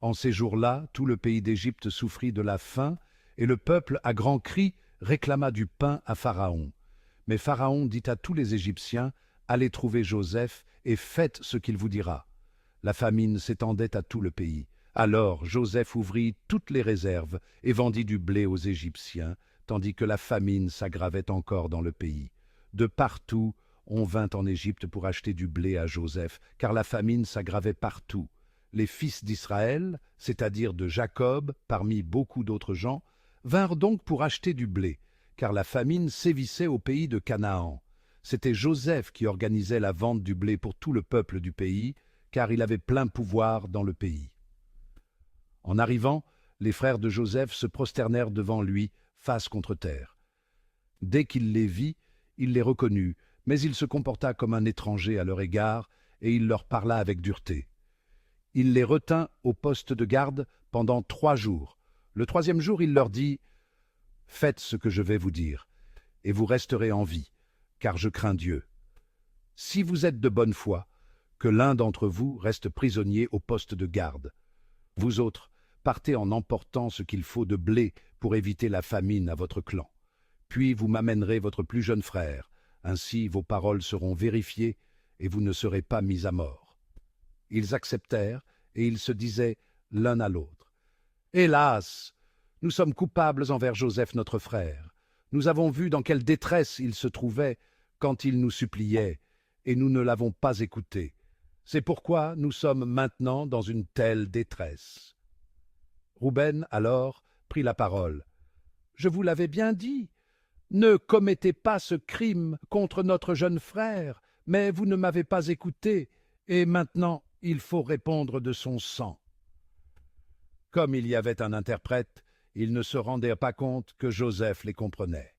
En ces jours-là, tout le pays d'Égypte souffrit de la faim, et le peuple, à grands cris, réclama du pain à Pharaon. Mais Pharaon dit à tous les Égyptiens, « Allez trouver Joseph et faites ce qu'il vous dira. » La famine s'étendait à tout le pays. Alors Joseph ouvrit toutes les réserves et vendit du blé aux Égyptiens, tandis que la famine s'aggravait encore dans le pays. De partout, on vint en Égypte pour acheter du blé à Joseph, car la famine s'aggravait partout. Les fils d'Israël, c'est-à-dire de Jacob, parmi beaucoup d'autres gens, vinrent donc pour acheter du blé, car la famine sévissait au pays de Canaan. C'était Joseph qui organisait la vente du blé pour tout le peuple du pays, car il avait plein pouvoir dans le pays. En arrivant, les frères de Joseph se prosternèrent devant lui, face contre terre. Dès qu'il les vit, il les reconnut, mais il se comporta comme un étranger à leur égard, et il leur parla avec dureté. Il les retint au poste de garde pendant 3 jours. Le 3e jour, il leur dit, « Faites ce que je vais vous dire, et vous resterez en vie, car je crains Dieu. Si vous êtes de bonne foi, que l'un d'entre vous reste prisonnier au poste de garde. Vous autres, partez en emportant ce qu'il faut de blé pour éviter la famine à votre clan. Puis vous m'amènerez votre plus jeune frère, ainsi vos paroles seront vérifiées et vous ne serez pas mis à mort. » Ils acceptèrent, et ils se disaient l'un à l'autre, « Hélas, nous sommes coupables envers Joseph notre frère. Nous avons vu dans quelle détresse il se trouvait quand il nous suppliait, et nous ne l'avons pas écouté. C'est pourquoi nous sommes maintenant dans une telle détresse. » Rouben, alors, prit la parole. « Je vous l'avais bien dit, ne commettez pas ce crime contre notre jeune frère, mais vous ne m'avez pas écouté, et maintenant il faut répondre de son sang. » Comme il y avait un interprète, ils ne se rendaient pas compte que Joseph les comprenait.